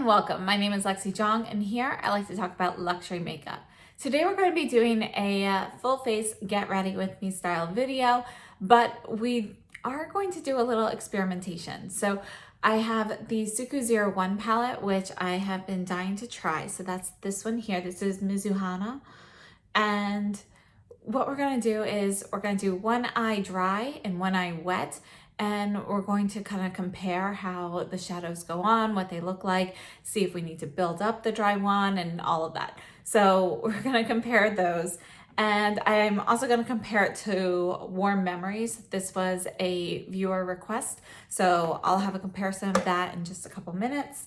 welcome. My name is Lexi Jong, and here I like to talk about luxury makeup. Today we're going to be doing a full face get ready with me style video, but we are going to do a little experimentation. So I have the SUQQU 01 palette, which I have been dying to try. So that's this one here. This is Mizuhana. And what we're going to do is we're going to do one eye dry and one eye wet. And we're going to kind of compare how the shadows go on, what they look like, see if we need to build up the dry one and all of that. So we're going to compare those. And I'm also going to compare it to Warm Memories. This was a viewer request. So I'll have a comparison of that in just a couple minutes.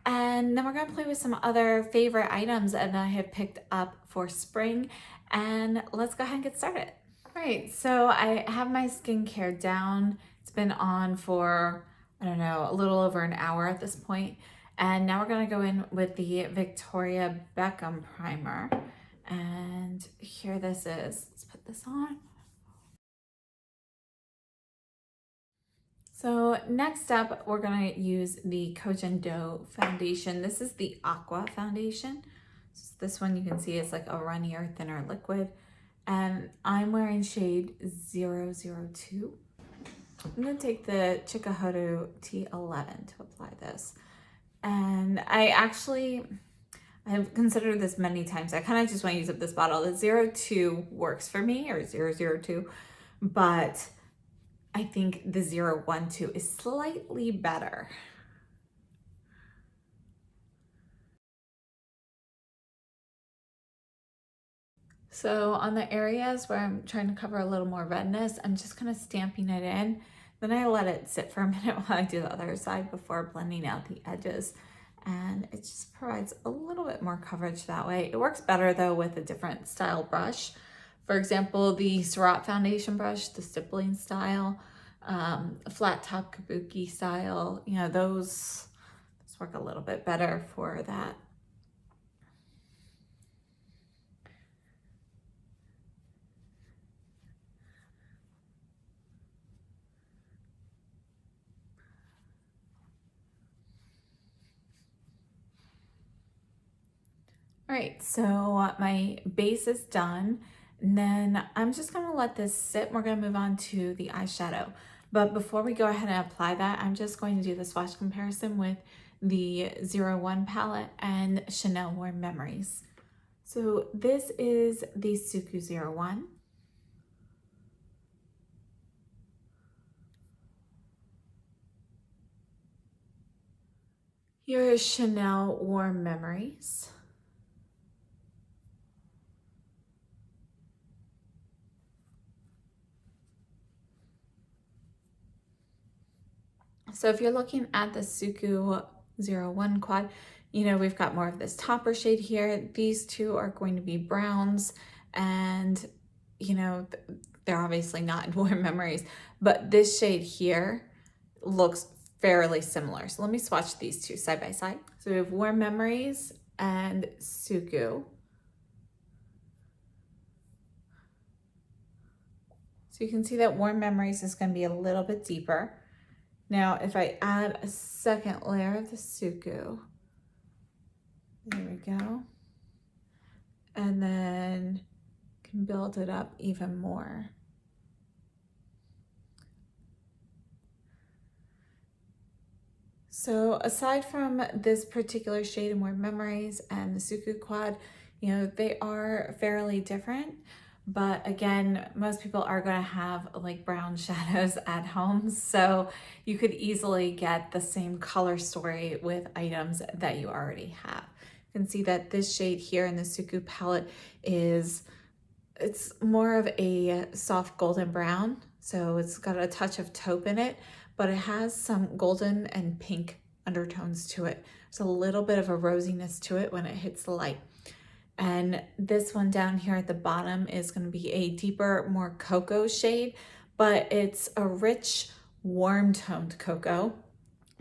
And then we're going to play with some other favorite items that I have picked up for spring. And let's go ahead and get started. All right, so I have my skincare down. It's been on for, I don't know, a little over an hour at this point. And now we're gonna go in with the Victoria Beckham primer. And here this is. Let's put this on. So next up, we're gonna use the Cusion Dough foundation. This is the Aqua foundation. So this one you can see is like a runnier, thinner liquid. And I'm wearing shade 002. I'm going to take the Shiseido T11 to apply this. And I have considered this many times. I kind of just want to use up this bottle. The 02 works for me, or 002, but I think the 012 is slightly better. So on the areas where I'm trying to cover a little more redness, I'm just kind of stamping it in. Then I let it sit for a minute while I do the other side before blending out the edges. And it just provides a little bit more coverage that way. It works better though with a different style brush. For example, the Surratt foundation brush, the stippling style, flat top kabuki style, you know, those work a little bit better for that. All right, so my base is done, and then I'm just gonna let this sit. We're gonna move on to the eyeshadow. But before we go ahead and apply that, I'm just going to do the swatch comparison with the 01 palette and Chanel Warm Memories. So this is the SUQQU 01. Here is Chanel Warm Memories. So if you're looking at the SUQQU 01 quad, you know, we've got more of this topper shade here. These two are going to be browns, and, you know, they're obviously not in Warm Memories, but this shade here looks fairly similar. So let me swatch these two side by side. So we have Warm Memories and SUQQU. So you can see that Warm Memories is going to be a little bit deeper. Now, if I add a second layer of the SUQQU, there we go, and then can build it up even more. So aside from this particular shade in Warm Memories and the SUQQU quad, you know, they are fairly different. But again, most people are going to have like brown shadows at home, so you could easily get the same color story with items that you already have. You can see that this shade here in the SUQQU palette it's more of a soft golden brown, so it's got a touch of taupe in it, but it has some golden and pink undertones to it. There's a little bit of a rosiness to it when it hits the light. And this one down here at the bottom is going to be a deeper, more cocoa shade, but it's a rich, warm toned cocoa.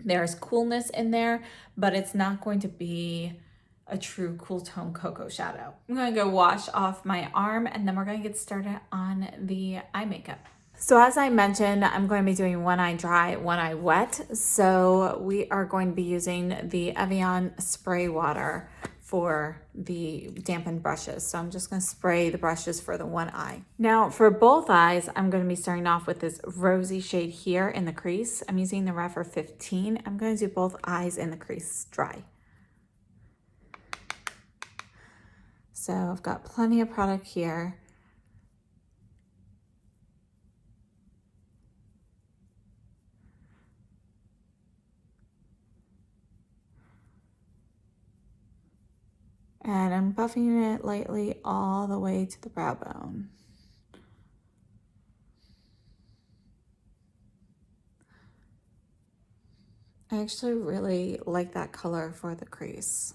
There's coolness in there, but it's not going to be a true cool tone cocoa shadow. I'm going to go wash off my arm, and then we're going to get started on the eye makeup. So as I mentioned, I'm going to be doing one eye dry, one eye wet. So we are going to be using the Evian spray water for the dampened brushes. So I'm just going to spray the brushes for the one eye. Now for both eyes, I'm going to be starting off with this rosy shade here in the crease. I'm using the Refer 15. I'm going to do both eyes in the crease dry. So I've got plenty of product here. And I'm buffing it lightly all the way to the brow bone. I actually really like that color for the crease.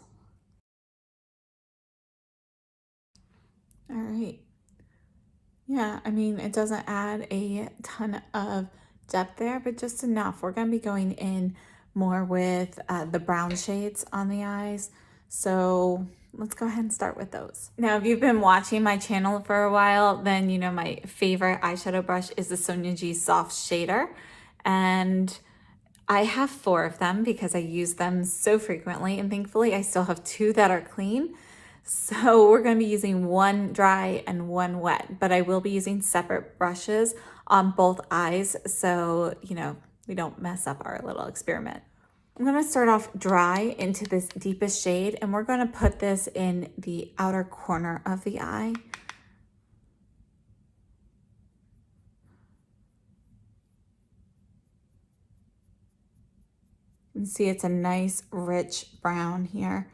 All right. Yeah, I mean, it doesn't add a ton of depth there, but just enough. We're going to be going in more with the brown shades on the eyes. So let's go ahead and start with those. Now, if you've been watching my channel for a while, then you know my favorite eyeshadow brush is the Sonia G Soft Shader. And I have 4 of them because I use them so frequently, and thankfully I still have 2 that are clean. So we're going to be using one dry and one wet, but I will be using separate brushes on both eyes so, you know, we don't mess up our little experiment. I'm going to start off dry into this deepest shade, and we're going to put this in the outer corner of the eye. You can see it's a nice rich brown here.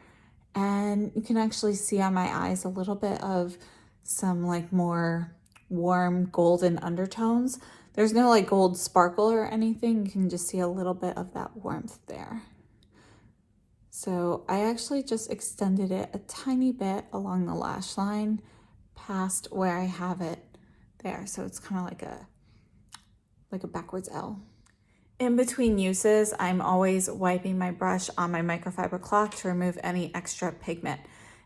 And you can actually see on my eyes a little bit of some like more warm golden undertones. There's no like gold sparkle or anything. You can just see a little bit of that warmth there. So I actually just extended it a tiny bit along the lash line past where I have it there. So it's kind of like a backwards L. In between uses, I'm always wiping my brush on my microfiber cloth to remove any extra pigment.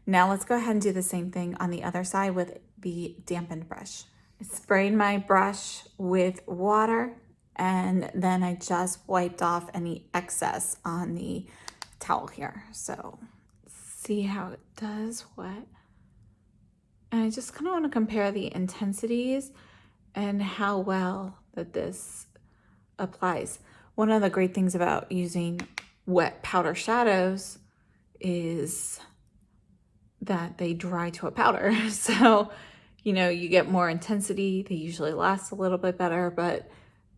Now let's go ahead and do the same thing on the other side with the dampened brush. I sprayed my brush with water, and then I just wiped off any excess on the towel here. So see how it does wet. And I just kind of want to compare the intensities and how well that this applies. One of the great things about using wet powder shadows is that they dry to a powder. So, you know, you get more intensity. They usually last a little bit better, but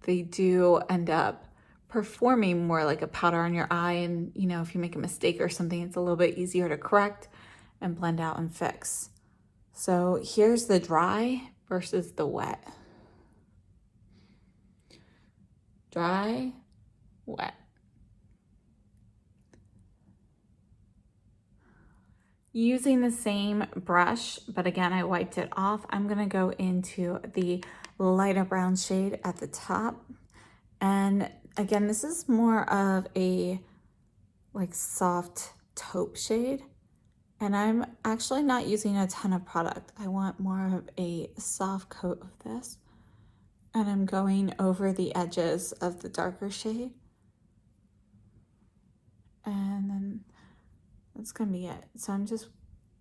they do end up performing more like a powder on your eye. And, you know, if you make a mistake or something, it's a little bit easier to correct and blend out and fix. So here's the dry versus the wet. Dry, wet. Using the same brush, but again, I wiped it off. I'm gonna go into the lighter brown shade at the top. And again, this is more of a like soft taupe shade. And I'm actually not using a ton of product. I want more of a soft coat of this. And I'm going over the edges of the darker shade. And then that's gonna be it. So I'm just,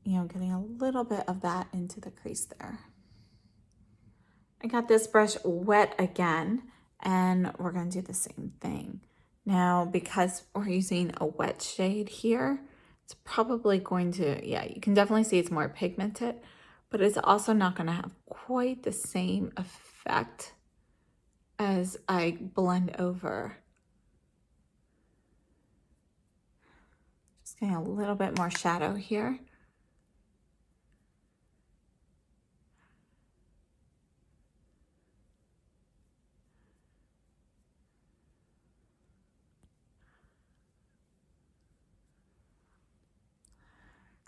you know, getting a little bit of that into the crease there. I got this brush wet again, and we're gonna do the same thing. Now, because we're using a wet shade here, it's probably going to, yeah, you can definitely see it's more pigmented, but it's also not gonna have quite the same effect as I blend over. Just getting a little bit more shadow here.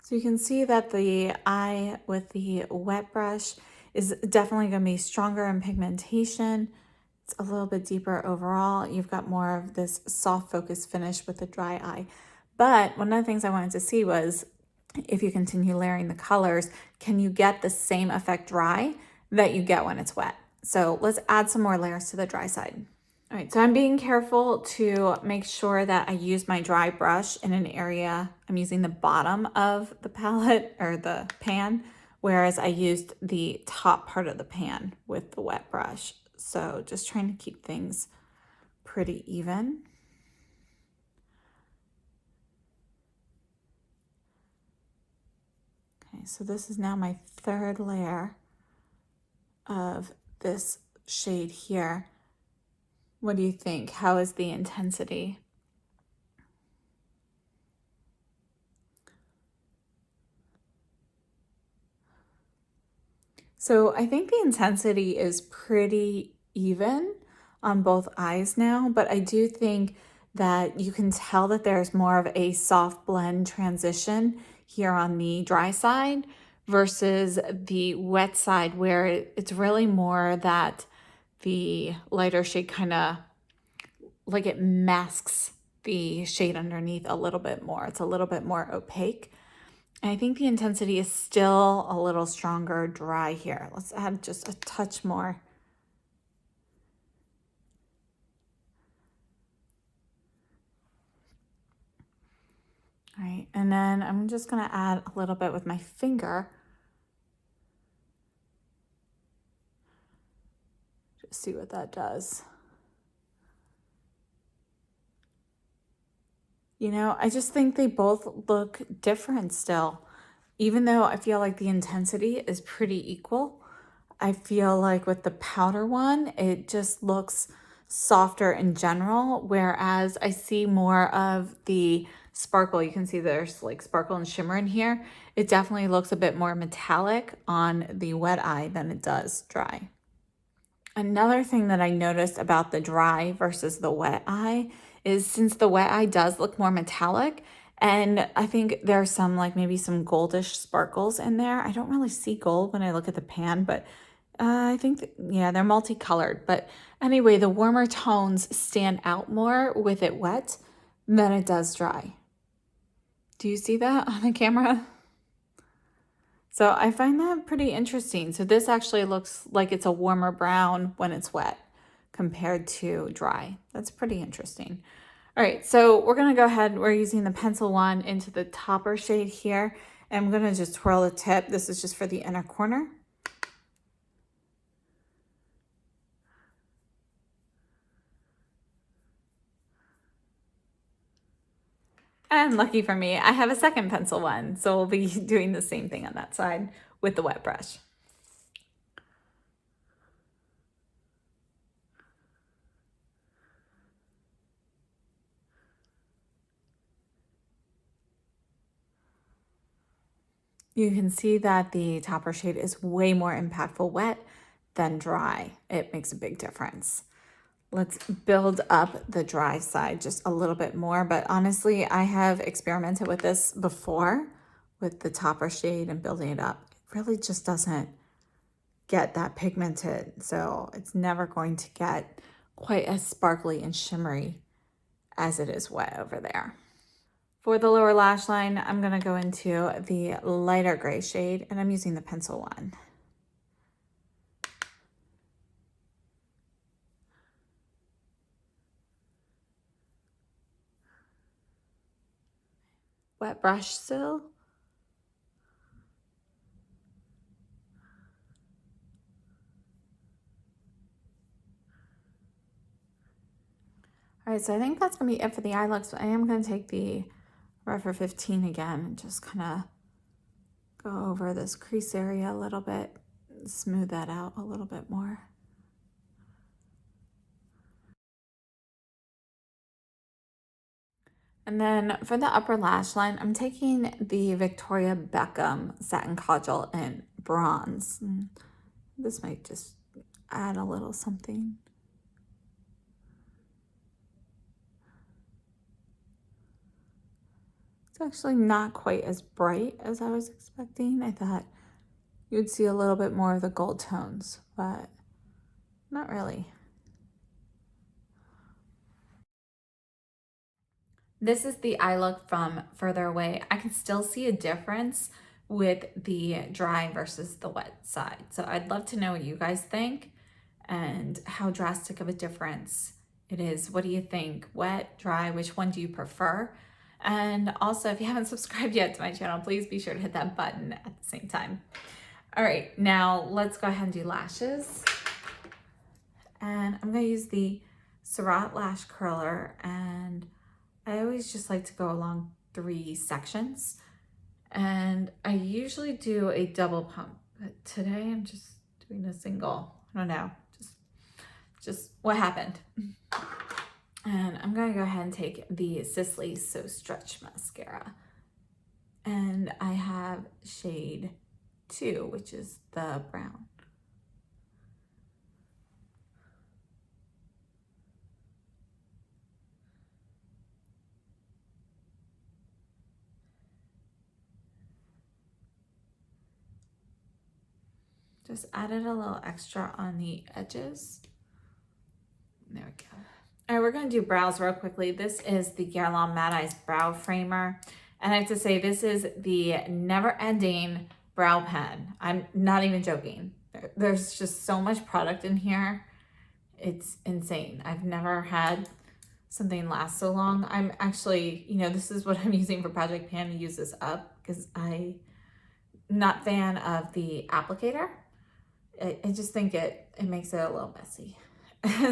So you can see that the eye with the wet brush is definitely going to be stronger in pigmentation. It's a little bit deeper overall. You've got more of this soft focus finish with the dry eye. But one of the things I wanted to see was if you continue layering the colors, can you get the same effect dry that you get when it's wet? So let's add some more layers to the dry side. All right, so I'm being careful to make sure that I use my dry brush in an area. I'm using the bottom of the palette or the pan, whereas I used the top part of the pan with the wet brush. So just trying to keep things pretty even. Okay, so this is now my third layer of this shade here. What do you think? How is the intensity? So I think the intensity is pretty even on both eyes now, but I do think that you can tell that there's more of a soft blend transition here on the dry side versus the wet side where it's really more that the lighter shade kind of like it masks the shade underneath a little bit more. It's a little bit more opaque. And I think the intensity is still a little stronger dry here. Let's add just a touch more. All right, and then I'm just gonna add a little bit with my finger. Just see what that does. You know, I just think they both look different still. Even though I feel like the intensity is pretty equal, I feel like with the powder one, it just looks softer in general, whereas I see more of the sparkle. You can see there's like sparkle and shimmer in here. It definitely looks a bit more metallic on the wet eye than it does dry. Another thing that I noticed about the dry versus the wet eye is since the wet eye does look more metallic, and I think there's some like maybe some goldish sparkles in there. I don't really see gold when I look at the pan, but I think, yeah, they're multicolored. But anyway, the warmer tones stand out more with it wet than it does dry. Do you see that on the camera? So I find that pretty interesting. So this actually looks like it's a warmer brown when it's wet compared to dry. That's pretty interesting. All right, so we're gonna go ahead, we're using the pencil one into the topper shade here. And I'm gonna just twirl the tip. This is just for the inner corner. And lucky for me, I have a second pencil one. So we'll be doing the same thing on that side with the wet brush. You can see that the topper shade is way more impactful wet than dry. It makes a big difference. Let's build up the dry side just a little bit more, but honestly, I have experimented with this before with the topper shade and building it up. It really just doesn't get that pigmented, so it's never going to get quite as sparkly and shimmery as it is wet over there. For the lower lash line, I'm gonna go into the lighter gray shade and I'm using the pencil one. Wet brush still. All right, so I think that's gonna be it for the eye looks, but I am gonna take the Refer 15 again and just kind of go over this crease area a little bit, smooth that out a little bit more. And then for the upper lash line, I'm taking the Victoria Beckham Satin Cudgel in bronze. This might just add a little something. It's actually not quite as bright as I was expecting. I thought you'd see a little bit more of the gold tones, but not really. This is the eye look from further away. I can still see a difference with the dry versus the wet side. So I'd love to know what you guys think. and how drastic of a difference it is. What do you think? Wet, dry, which one do you prefer? And also, if you haven't subscribed yet to my channel, please be sure to hit that button at the same time. All right, now let's go ahead and do lashes. And I'm gonna use the Surratt lash curler, and I always just like to go along 3 sections. And I usually do a double pump, but today I'm just doing a single. I don't know, just what happened. And I'm gonna go ahead and take the Sisley So Stretch Mascara. And I have shade 2, which is the brown. Just added a little extra on the edges. There we go. All right, we're gonna do brows real quickly. This is the Guerlain Matte Eyes Brow Framer. And I have to say, this is the never-ending brow pen. I'm not even joking. There's just so much product in here. It's insane. I've never had something last so long. I'm actually, this is what I'm using for Project Pan to use this up, because I'm not a fan of the applicator. I just think it makes it a little messy.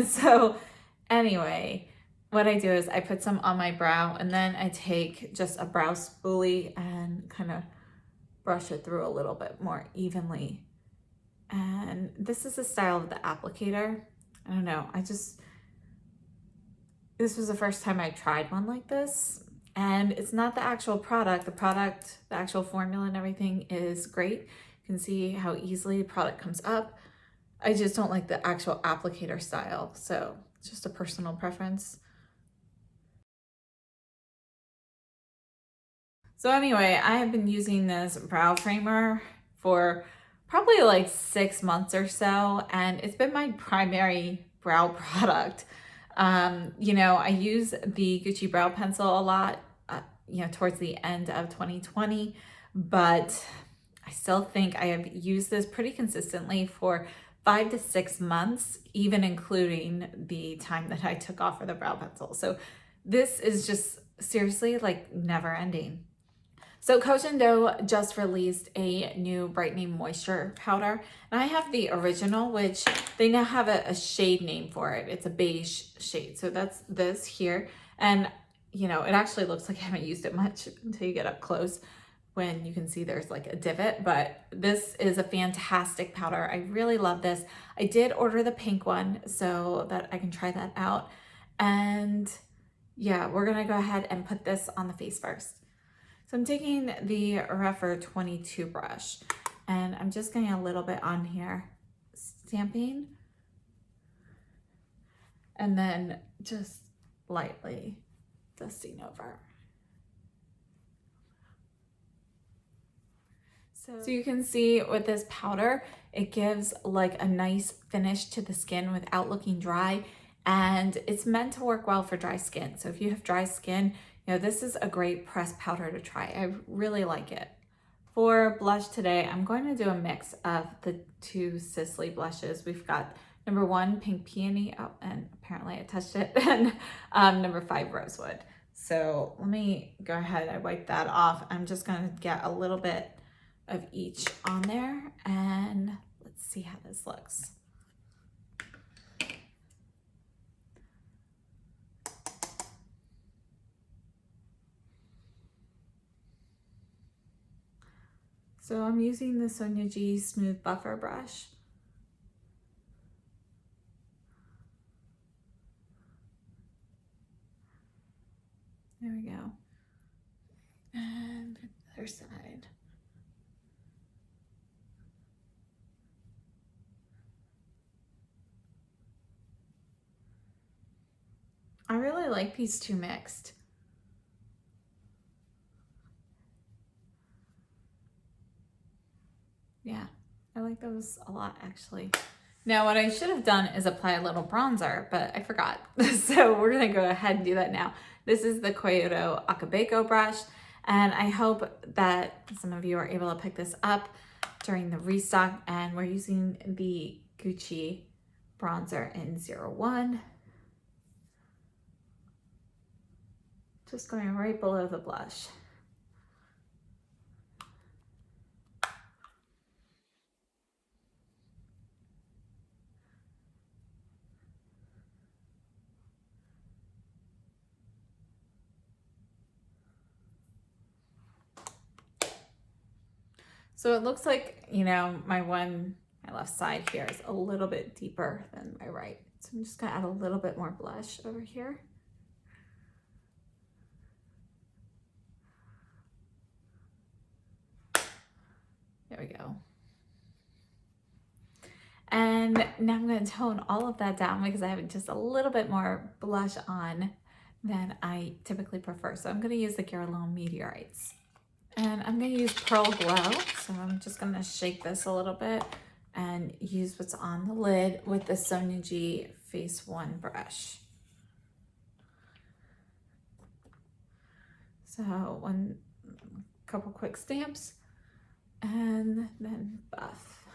So anyway, what I do is I put some on my brow, and then I take just a brow spoolie and kind of brush it through a little bit more evenly. And this is the style of the applicator. I don't know, this was the first time I tried one like this, and it's not the actual product. The actual formula and everything is great. You can see how easily the product comes up. I just don't like the actual applicator style, so it's just a personal preference. So anyway, I have been using this brow framer for probably like 6 months or so, and it's been my primary brow product. I use the Gucci brow pencil a lot, towards the end of 2020, but I still think I have used this pretty consistently for 5 to 6 months, even including the time that I took off for the brow pencil. So this is just seriously like never ending. So Cusion just released a new brightening moisture powder, and I have the original, which they now have a shade name for it. It's a beige shade. So that's this here. And it actually looks like I haven't used it much until you get up close, when you can see there's like a divot, but this is a fantastic powder. I really love this. I did order the pink one so that I can try that out. And yeah, we're gonna go ahead and put this on the face first. So I'm taking the Refer 22 brush, and I'm just getting a little bit on here, stamping, and then just lightly dusting over. So you can see with this powder, it gives like a nice finish to the skin without looking dry, and it's meant to work well for dry skin. So if you have dry skin, this is a great pressed powder to try. I really like it. For blush today, I'm going to do a mix of the 2 Sisley blushes. We've got number 1, Pink Peony, oh, and apparently I touched it, and number 5, Rosewood. So let me go ahead, I wipe that off. I'm just gonna get a little bit of each on there, and let's see how this looks. So I'm using the Sonia G Smooth Buffer brush. There we go. And the other side. I really like these 2 mixed. Yeah, I like those a lot actually. Now what I should have done is apply a little bronzer, but I forgot. So we're gonna go ahead and do that now. This is the Kyoto Akabeko brush, and I hope that some of you are able to pick this up during the restock, and we're using the Gucci bronzer in 01. Just going right below the blush. So it looks like, you know, my left side here is a little bit deeper than my right. So I'm just gonna add a little bit more blush over here. There we go. And now I'm gonna tone all of that down because I have just a little bit more blush on than I typically prefer. So I'm gonna use the Guerlain Meteorites. And I'm gonna use Pearl Glow. So I'm just gonna shake this a little bit and use what's on the lid with the Sonyoji Face 1 brush. So couple quick stamps and then buff.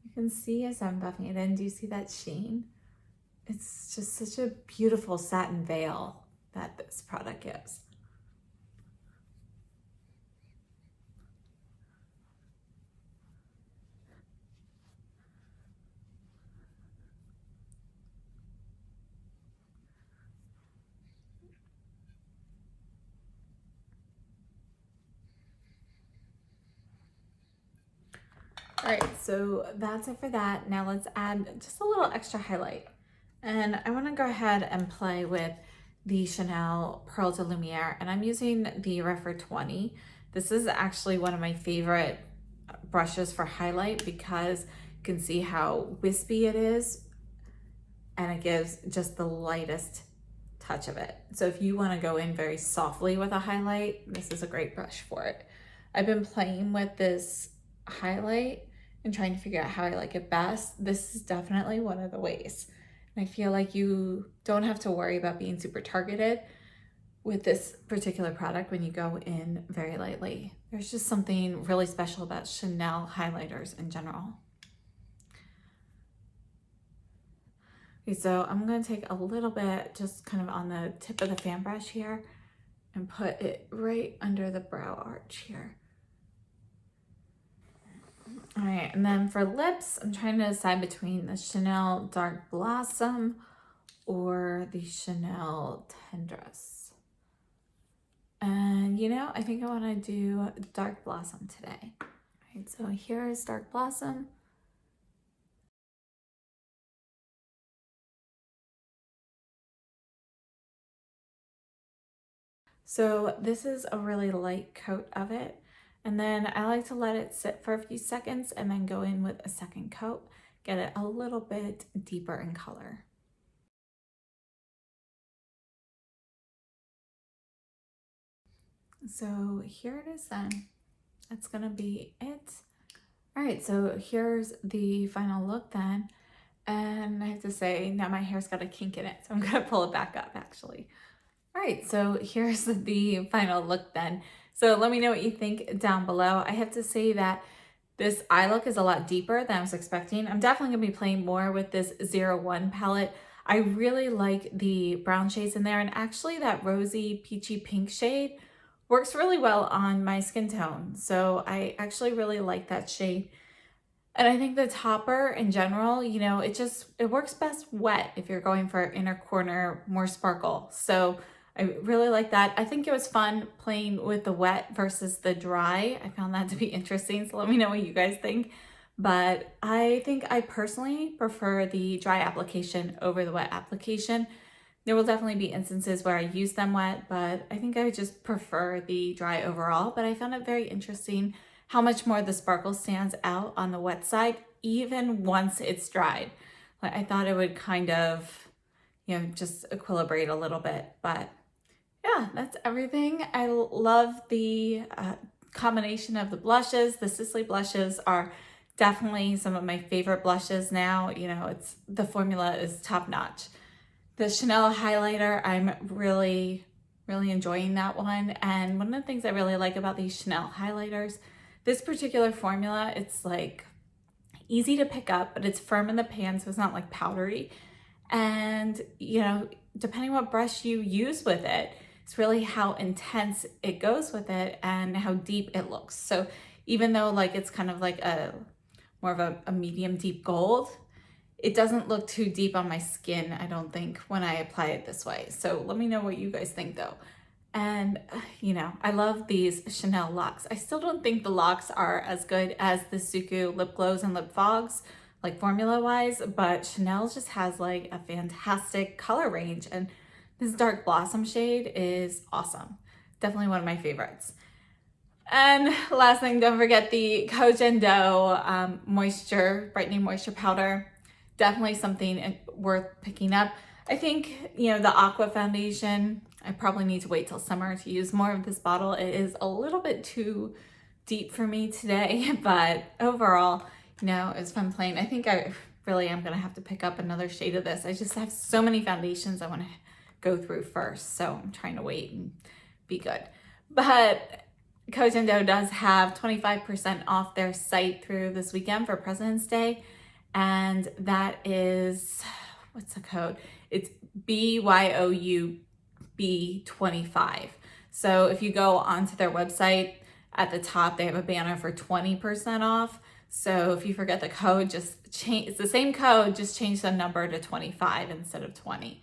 You can see as I'm buffing it in, do you see that sheen? It's just such a beautiful satin veil that this product gives. All right, so that's it for that. Now let's add just a little extra highlight. And I want to go ahead and play with the Chanel Pearl de Lumiere, and I'm using the Refer 20. This is actually one of my favorite brushes for highlight because you can see how wispy it is and it gives just the lightest touch of it. So if you want to go in very softly with a highlight, this is a great brush for it. I've been playing with this highlight and trying to figure out how I like it best. This is definitely one of the ways. And I feel like you don't have to worry about being super targeted with this particular product when you go in very lightly. There's just something really special about Chanel highlighters in general. Okay, so I'm gonna take a little bit just kind of on the tip of the fan brush here and put it right under the brow arch here. All right, and then for lips, I'm trying to decide between the Chanel Dark Blossom or the Chanel Tendresse. And you know, I think I want to do Dark Blossom today. All right, so here is Dark Blossom. So this is a really light coat of it. And then I like to let it sit for a few seconds and then go in with a second coat, get it a little bit deeper in color. So here it is then. That's gonna be it. All right, so here's the final look then. And I have to say, now my hair's got a kink in it, so I'm gonna pull it back up actually. All right, so here's the final look then. So let me know what you think down below. I have to say that this eye look is a lot deeper than I was expecting. I'm definitely gonna be playing more with this 01 palette. I really like the brown shades in there, and actually that rosy peachy pink shade works really well on my skin tone. So I actually really like that shade. And I think the topper in general, you know, it works best wet if you're going for inner corner, more sparkle. So I really like that. I think it was fun playing with the wet versus the dry. I found that to be interesting. So let me know what you guys think. But I think I personally prefer the dry application over the wet application. There will definitely be instances where I use them wet, but I think I would just prefer the dry overall. But I found it very interesting how much more the sparkle stands out on the wet side, even once it's dried. I thought it would kind of, you know, just equilibrate a little bit, but yeah, that's everything. I love the combination of the blushes. The Sisley blushes are definitely some of my favorite blushes now. You know, the formula is top notch. The Chanel highlighter, I'm really enjoying that one. And one of the things I really like about these Chanel highlighters, this particular formula, it's like easy to pick up, but it's firm in the pan, so it's not like powdery. And, you know, depending what brush you use with it, it's really how intense it goes with it and how deep it looks. So even though like it's kind of like a more of a medium deep gold, it doesn't look too deep on my skin, I don't think, when I apply it this way. So let me know what you guys think though. And you know, I love these Chanel locks. I still don't think the locks are as good as the SUQQU lip glows and lip fogs, like formula wise, but Chanel just has like a fantastic color range, and this dark blossom shade is awesome. Definitely one of my favorites. And last thing, don't forget the Cusion moisture, brightening moisture powder. Definitely something worth picking up. I think, you know, the Aqua foundation, I probably need to wait till summer to use more of this bottle. It is a little bit too deep for me today, but overall, you know, it's fun playing. I think I really am gonna have to pick up another shade of this. I just have so many foundations I wanna go through first, so I'm trying to wait and be good. But Cusion does have 25% off their site through this weekend for President's Day, and that is, what's the code? It's BYOUB25. So if you go onto their website, at the top they have a banner for 20% off. So if you forget the code, just change, it's the same code, just change the number to 25 instead of 20.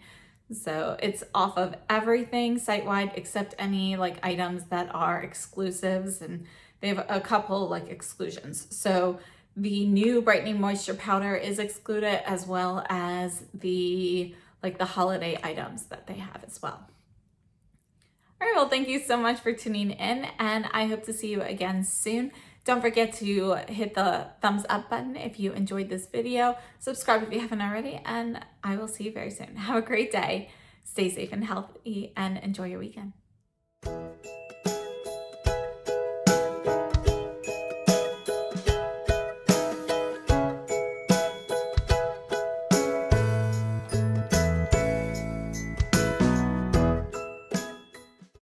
So it's off of everything site-wide except any like items that are exclusives, and they have a couple like exclusions. So the new brightening moisture powder is excluded, as well as the like the holiday items that they have as well. All right, well, thank you so much for tuning in, and I hope to see you again soon. Don't forget to hit the thumbs up button if you enjoyed this video. Subscribe if you haven't already, and I will see you very soon. Have a great day. Stay safe and healthy, and enjoy your weekend.